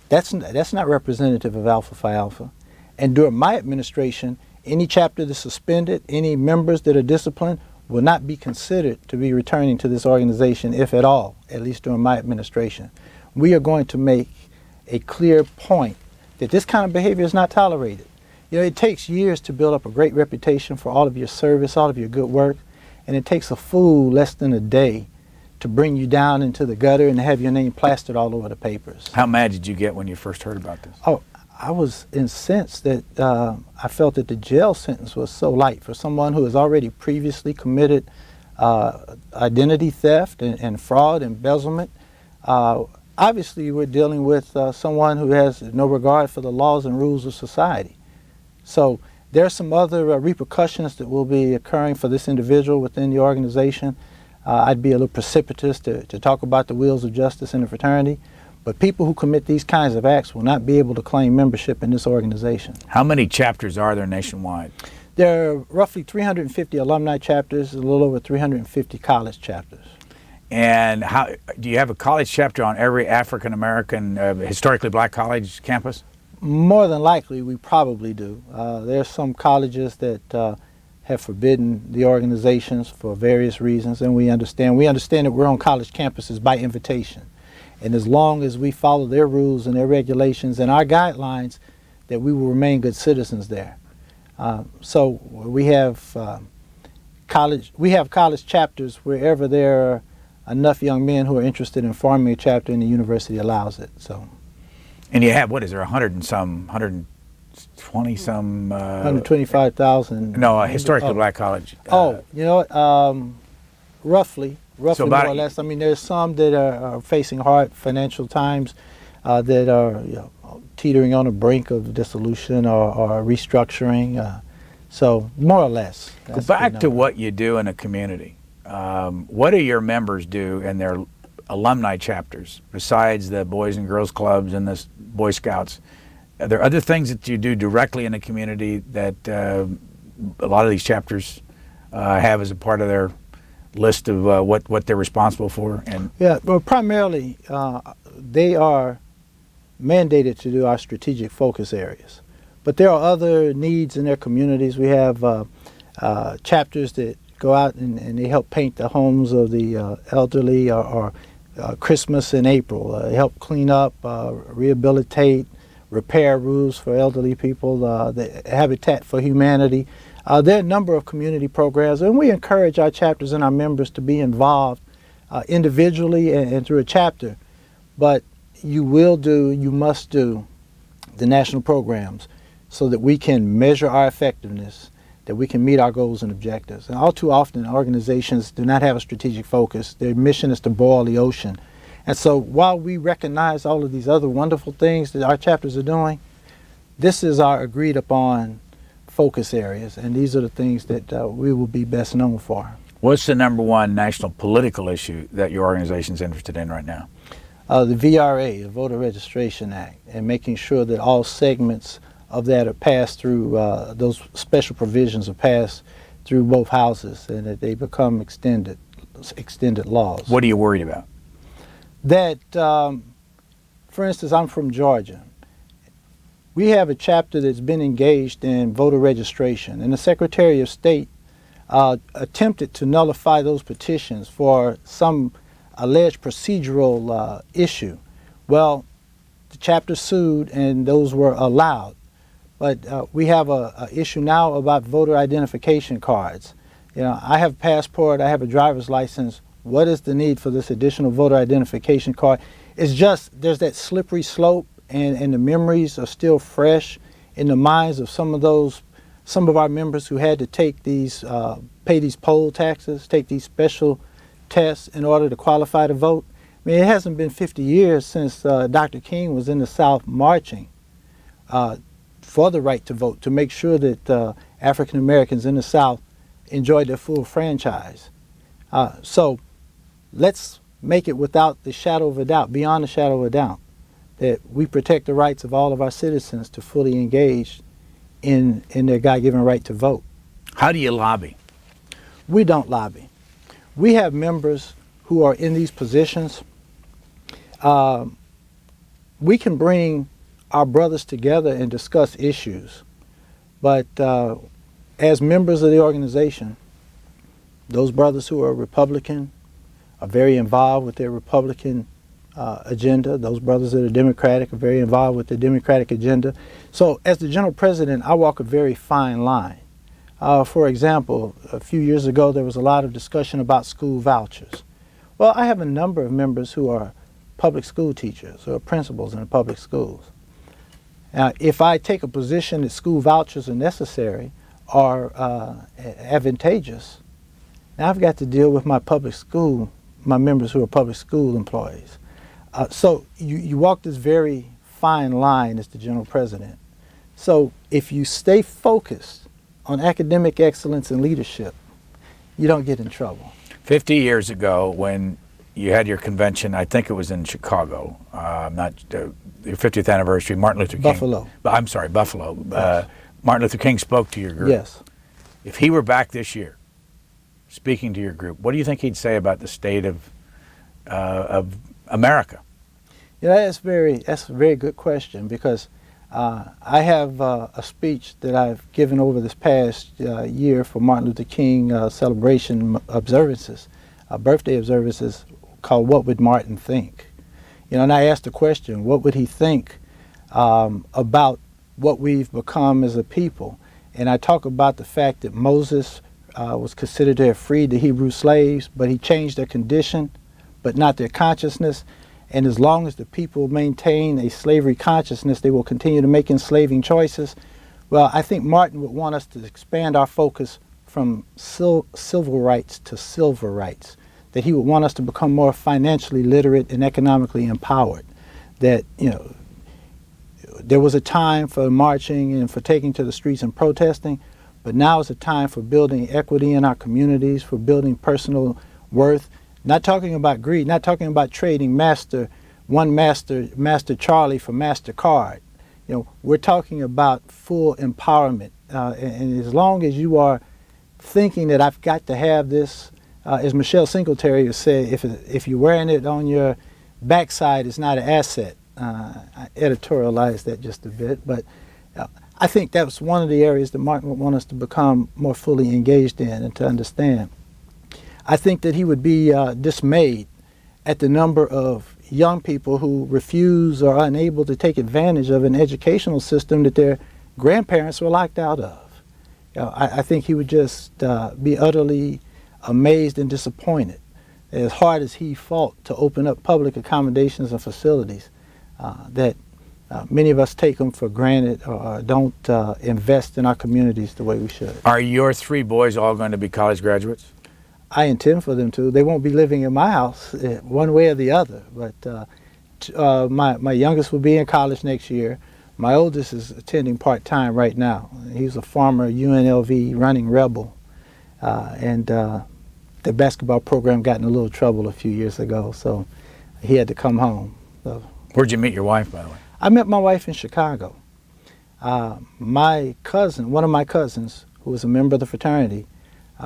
Speaker 4: That's not representative of Alpha Phi Alpha. And during my administration, any chapter that's suspended, any members that are disciplined, will not be considered to be returning to this organization, if at all, at least during my administration. We are going to make a clear point that this kind of behavior is not tolerated. It takes years to build up a great reputation for all of your service, all of your good work, and it takes a fool less than a day to bring you down into the gutter and have your name plastered all over the papers.
Speaker 3: How mad did you get when you first heard about this?
Speaker 4: Oh, I was incensed that I felt that the jail sentence was so light for someone who has already previously committed identity theft and fraud, embezzlement. Obviously, we're dealing with someone who has no regard for the laws and rules of society. So there are some other repercussions that will be occurring for this individual within the organization. I'd be a little precipitous to talk about the wheels of justice in the fraternity. But people who commit these kinds of acts will not be able to claim membership in this organization.
Speaker 3: How many chapters are there nationwide?
Speaker 4: There are roughly 350 alumni chapters, a little over 350 college chapters.
Speaker 3: And how do you have a college chapter on every African American, historically black college campus?
Speaker 4: More than likely, we probably do. There are some colleges that have forbidden the organizations for various reasons, and we understand that we're on college campuses by invitation. And as long as we follow their rules and their regulations and our guidelines, that we will remain good citizens there. So we have college chapters wherever there are enough young men who are interested in forming a chapter, and the university allows it. So,
Speaker 3: And you have, what is there, 120 some?
Speaker 4: 125,000.
Speaker 3: No, historically black college.
Speaker 4: You know what? Roughly
Speaker 3: So
Speaker 4: more or less. I mean, there's some that are facing hard financial times, that are teetering on the brink of dissolution or restructuring. So more or less.
Speaker 3: Go back to what you do in a community. What do your members do in their alumni chapters besides the Boys and Girls Clubs and the Boy Scouts? Are there other things that you do directly in the community that a lot of these chapters have as a part of their list of what they're responsible for? And
Speaker 4: yeah, well, primarily they are mandated to do our strategic focus areas, but there are other needs in their communities. We have chapters that go out and they help paint the homes of the elderly, or Christmas in April. They help clean up, rehabilitate, repair roofs for elderly people, the Habitat for Humanity. There are a number of community programs, and we encourage our chapters and our members to be involved individually and through a chapter. But you must do the national programs so that we can measure our effectiveness, that we can meet our goals and objectives. And all too often, organizations do not have a strategic focus. Their mission is to boil the ocean. And so while we recognize all of these other wonderful things that our chapters are doing, this is our agreed upon focus areas, and these are the things that we will be best known for.
Speaker 3: what's the number one national political issue that your organization is interested in right now?
Speaker 4: The VRA, the Voter Registration Act, and making sure that all segments of that are passed through, those special provisions are passed through both houses, and that they become extended laws.
Speaker 3: What are you worried about?
Speaker 4: That, for instance, I'm from Georgia. We have a chapter that's been engaged in voter registration, and the Secretary of State attempted to nullify those petitions for some alleged procedural issue. Well, the chapter sued, and those were allowed. But we have a issue now about voter identification cards. You know, I have a passport, I have a driver's license. What is the need for this additional voter identification card? It's just, there's that slippery slope, and the memories are still fresh in the minds of some of our members who had to take these, pay these poll taxes, take these special tests in order to qualify to vote. I mean, it hasn't been 50 years since Dr. King was in the South marching for the right to vote, to make sure that African Americans in the South enjoyed their full franchise. So let's make it without the shadow of a doubt, beyond the shadow of a doubt, that we protect the rights of all of our citizens to fully engage in their God-given right to vote.
Speaker 3: How do you lobby?
Speaker 4: We don't lobby. We have members who are in these positions. We can bring our brothers together and discuss issues, but as members of the organization, those brothers who are Republican are very involved with their Republican agenda. Those brothers that are Democratic are very involved with the Democratic agenda. So as the General President, I walk a very fine line. For example, a few years ago, there was a lot of discussion about school vouchers. Well, I have a number of members who are public school teachers or principals in the public schools. If I take a position that school vouchers are necessary or advantageous, now I've got to deal with my members who are public school employees. So you walk this very fine line as the General President. So if you stay focused on academic excellence and leadership, you don't get in trouble.
Speaker 3: 50 years ago, when you had your convention, I think it was in Chicago, your 50th anniversary, Martin Luther King.
Speaker 4: Buffalo.
Speaker 3: I'm sorry, Buffalo. Yes. Martin Luther King spoke to your group.
Speaker 4: Yes.
Speaker 3: If he were back this year, speaking to your group, what do you think he'd say about the state of America?
Speaker 4: Yeah, that's a very good question, because I have a speech that I've given over this past year for Martin Luther King celebration observances, birthday observances, called "What Would Martin Think?" You know, and I asked the question, what would he think about what we've become as a people? And I talk about the fact that Moses was considered to have freed the Hebrew slaves, but he changed their condition, but not their consciousness. And as long as the people maintain a slavery consciousness, they will continue to make enslaving choices. Well, I think Martin would want us to expand our focus from civil rights to silver rights, that he would want us to become more financially literate and economically empowered. That, there was a time for marching and for taking to the streets and protesting, but now is a time for building equity in our communities, for building personal worth. Not talking about greed, not talking about trading Master Charlie for MasterCard. We're talking about full empowerment. And as long as you are thinking that I've got to have this, as Michelle Singletary has said, if you're wearing it on your backside, it's not an asset. I editorialized that just a bit, but I think that's one of the areas that Martin would want us to become more fully engaged in and to understand. I think that he would be dismayed at the number of young people who refuse or are unable to take advantage of an educational system that their grandparents were locked out of. I think he would just be utterly amazed and disappointed, as hard as he fought to open up public accommodations and facilities, that many of us take them for granted or don't invest in our communities the way we should.
Speaker 3: Are your 3 boys all going to be college graduates?
Speaker 4: I intend for them to. They won't be living in my house one way or the other, but my youngest will be in college next year. My oldest is attending part-time right now. He's a former UNLV running rebel, and the basketball program got in a little trouble a few years ago, so he had to come home. So,
Speaker 3: where'd you meet your wife, by the way?
Speaker 4: I met my wife in Chicago. My cousin, one of my cousins, who was a member of the fraternity,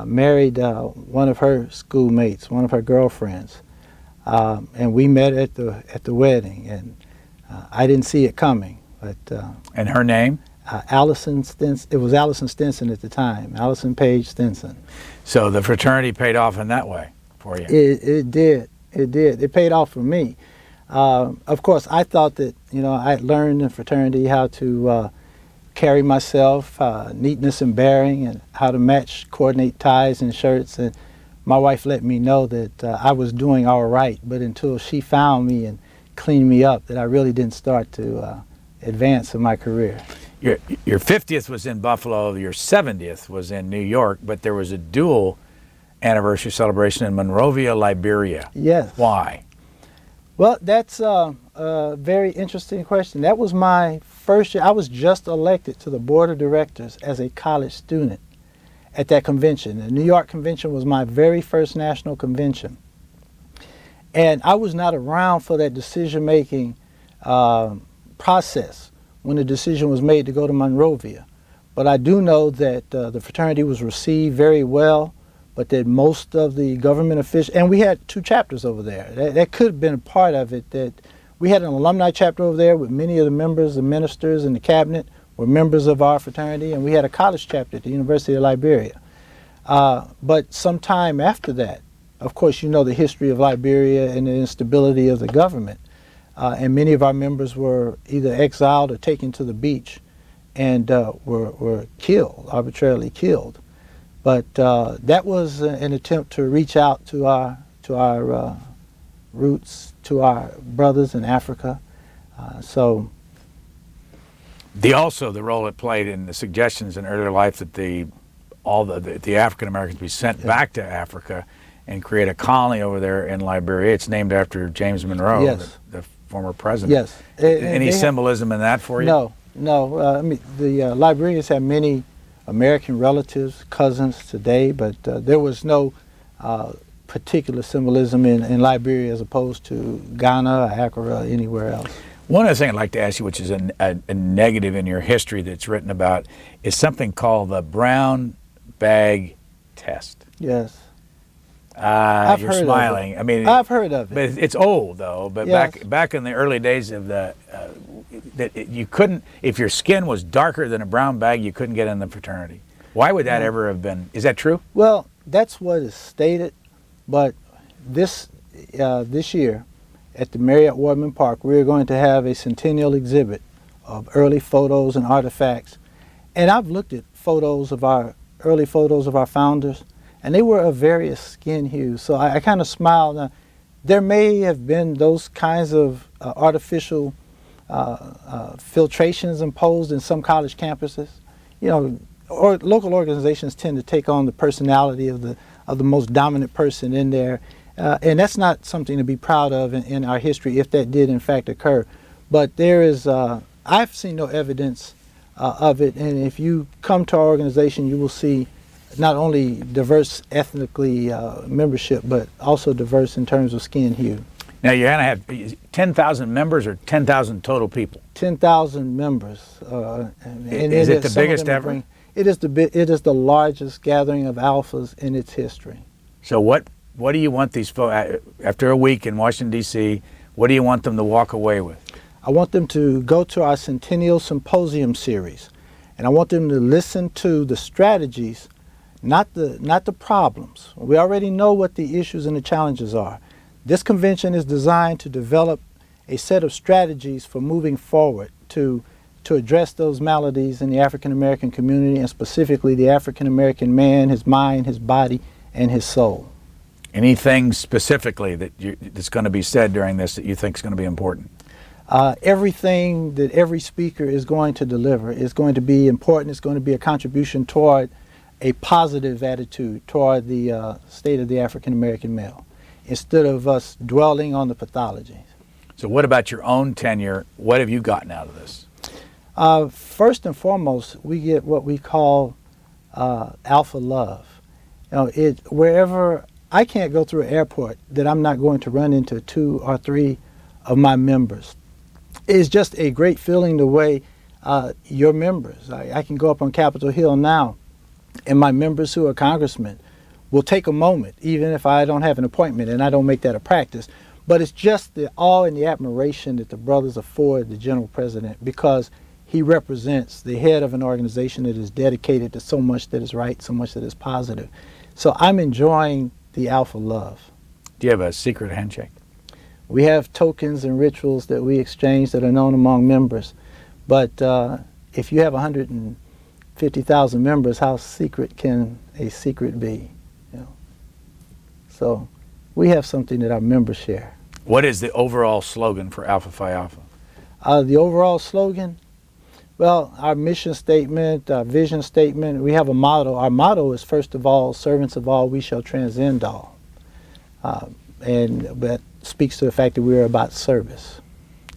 Speaker 4: married one of her schoolmates, one of her girlfriends, and we met at the wedding. And I didn't see it coming, but
Speaker 3: and her name?
Speaker 4: Allison Stinson. It was Allison Stinson at the time. Allison Page Stinson.
Speaker 3: So the fraternity paid off in that way for you.
Speaker 4: It did. It did. It paid off for me. Of course, I thought that I had learned in fraternity how to carry myself, neatness and bearing, and how to coordinate ties and shirts. And my wife let me know that I was doing all right, but until she found me and cleaned me up, that I really didn't start to advance in my career.
Speaker 3: Your 50th was in Buffalo, your 70th was in New York, but there was a dual anniversary celebration in Monrovia, Liberia.
Speaker 4: Yes.
Speaker 3: Why?
Speaker 4: Well, that's a very interesting question. That was my first year. I was just elected to the board of directors as a college student at that convention. The New York convention was my very first national convention. And I was not around for that decision-making process when the decision was made to go to Monrovia. But I do know that the fraternity was received very well, but that most of the government officials, and we had 2 chapters over there. That could have been a part of it, that we had an alumni chapter over there with many of the members, the ministers, and the cabinet were members of our fraternity, and we had a college chapter at the University of Liberia. But sometime after that, of course, the history of Liberia and the instability of the government, and many of our members were either exiled or taken to the beach and were killed, arbitrarily killed. But that was an attempt to reach out to our roots, to our brothers in Africa.
Speaker 3: Also the role it played in the suggestions in earlier life that the African Americans be sent back to Africa and create a colony over there in Liberia. It's named after James Monroe,
Speaker 4: yes.
Speaker 3: the former president.
Speaker 4: Yes.
Speaker 3: Any symbolism in that for you?
Speaker 4: No. The Liberians have many American relatives, cousins today, but there was no particular symbolism in Liberia as opposed to Ghana, Accra, or anywhere else.
Speaker 3: One other thing I'd like to ask you, which is a negative in your history that's written about, is something called the brown bag test.
Speaker 4: Yes.
Speaker 3: I've heard smiling.
Speaker 4: Of it.
Speaker 3: I mean,
Speaker 4: I've heard of it.
Speaker 3: But it's old though. But
Speaker 4: yes.
Speaker 3: back in the early days of you couldn't, if your skin was darker than a brown bag, you couldn't get in the fraternity. Why would that ever have been? Is that true?
Speaker 4: Well, that's what is stated. But this year, at the Marriott Wardman Park, we're going to have a centennial exhibit of early photos and artifacts. And I've looked at early photos of our founders, and they were of various skin hues. So I kind of smiled. Now, there may have been those kinds of artificial filtrations imposed in some college campuses. You know, or local organizations tend to take on the personality of the most dominant person in there, and that's not something to be proud of in our history if that did in fact occur. But there is, I've seen no evidence of it, and if you come to our organization, you will see not only diverse ethnically membership, but also diverse in terms of skin hue.
Speaker 3: Now you're going to have 10,000 members or 10,000 total people?
Speaker 4: 10,000 members.
Speaker 3: Is it the biggest ever?
Speaker 4: It is the largest gathering of alphas in its history.
Speaker 3: So what do you want these folks, after a week in Washington, D.C., what do you want them to walk away with?
Speaker 4: I want them to go to our Centennial Symposium series, and I want them to listen to the strategies, not the problems. We already know what the issues and the challenges are. This convention is designed to develop a set of strategies for moving forward to address those maladies in the African American community, and specifically the African American man, his mind, his body, and his soul.
Speaker 3: Anything specifically that's going to be said during this that you think is going to be important?
Speaker 4: Everything that every speaker is going to deliver is going to be important. It's going to be a contribution toward a positive attitude toward the state of the African American male, instead of us dwelling on the pathologies.
Speaker 3: So what about your own tenure? What have you gotten out of this?
Speaker 4: First and foremost, we get what we call alpha love. You know, wherever I can't go through an airport that I'm not going to run into 2 or 3 of my members. It's just a great feeling the way your members. I can go up on Capitol Hill now, and my members who are congressmen will take a moment, even if I don't have an appointment, and I don't make that a practice. But it's just the awe and the admiration that the brothers afford the General President, because he represents the head of an organization that is dedicated to so much that is right, so much that is positive. So I'm enjoying the alpha love.
Speaker 3: Do you have a secret handshake?
Speaker 4: We have tokens and rituals that we exchange that are known among members. But if you have 150,000 members, how secret can a secret be? You know? So we have something that our members share.
Speaker 3: What is the overall slogan for Alpha Phi Alpha?
Speaker 4: The overall slogan? Well, our mission statement, our vision statement, we have a motto. Our motto is, first of all, servants of all, we shall transcend all. And that speaks to the fact that we're about service.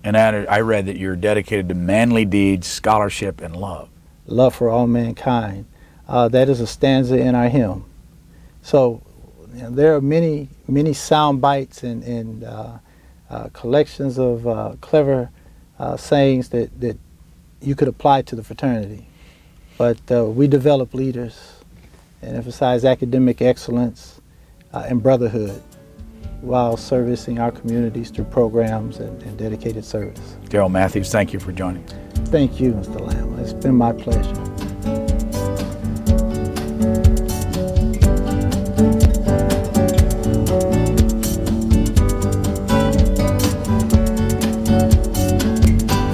Speaker 3: And I read that you're dedicated to manly deeds, scholarship, and love.
Speaker 4: Love for all mankind. That is a stanza in our hymn. So there are many sound bites and collections of clever sayings that you could apply to the fraternity. But we develop leaders and emphasize academic excellence and brotherhood while servicing our communities through programs and dedicated service.
Speaker 3: Darryl Matthews, thank you for joining.
Speaker 4: Thank you, Mr. Lamb. It's been my pleasure.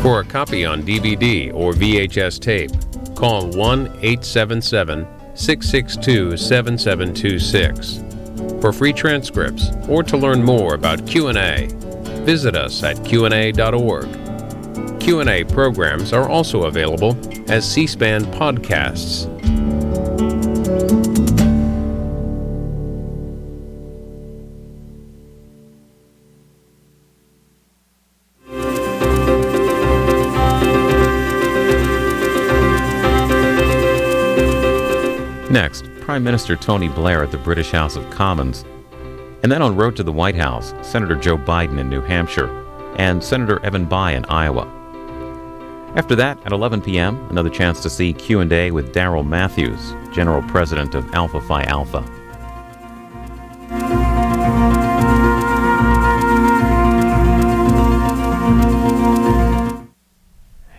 Speaker 2: For a copy on DVD or VHS tape, call 1-877-662-7726. For free transcripts or to learn more about Q&A, visit us at qna.org. Q&A programs are also available as C-SPAN podcasts. Next, Prime Minister Tony Blair at the British House of Commons. And then en route to the White House, Senator Joe Biden in New Hampshire and Senator Evan Bayh in Iowa. After that, at 11 p.m., another chance to see Q&A with Darryl Matthews, General President of Alpha Phi Alpha.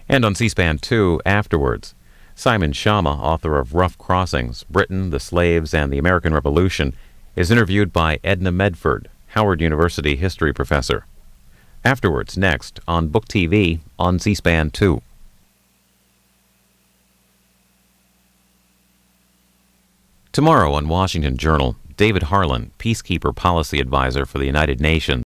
Speaker 2: And on C-SPAN 2 afterwards, Simon Schama, author of Rough Crossings, Britain, the Slaves, and the American Revolution, is interviewed by Edna Medford, Howard University history professor. Afterwards, next, on Book TV on C-SPAN 2. Tomorrow on Washington Journal, David Harlan, Peacekeeper Policy Advisor for the United Nations,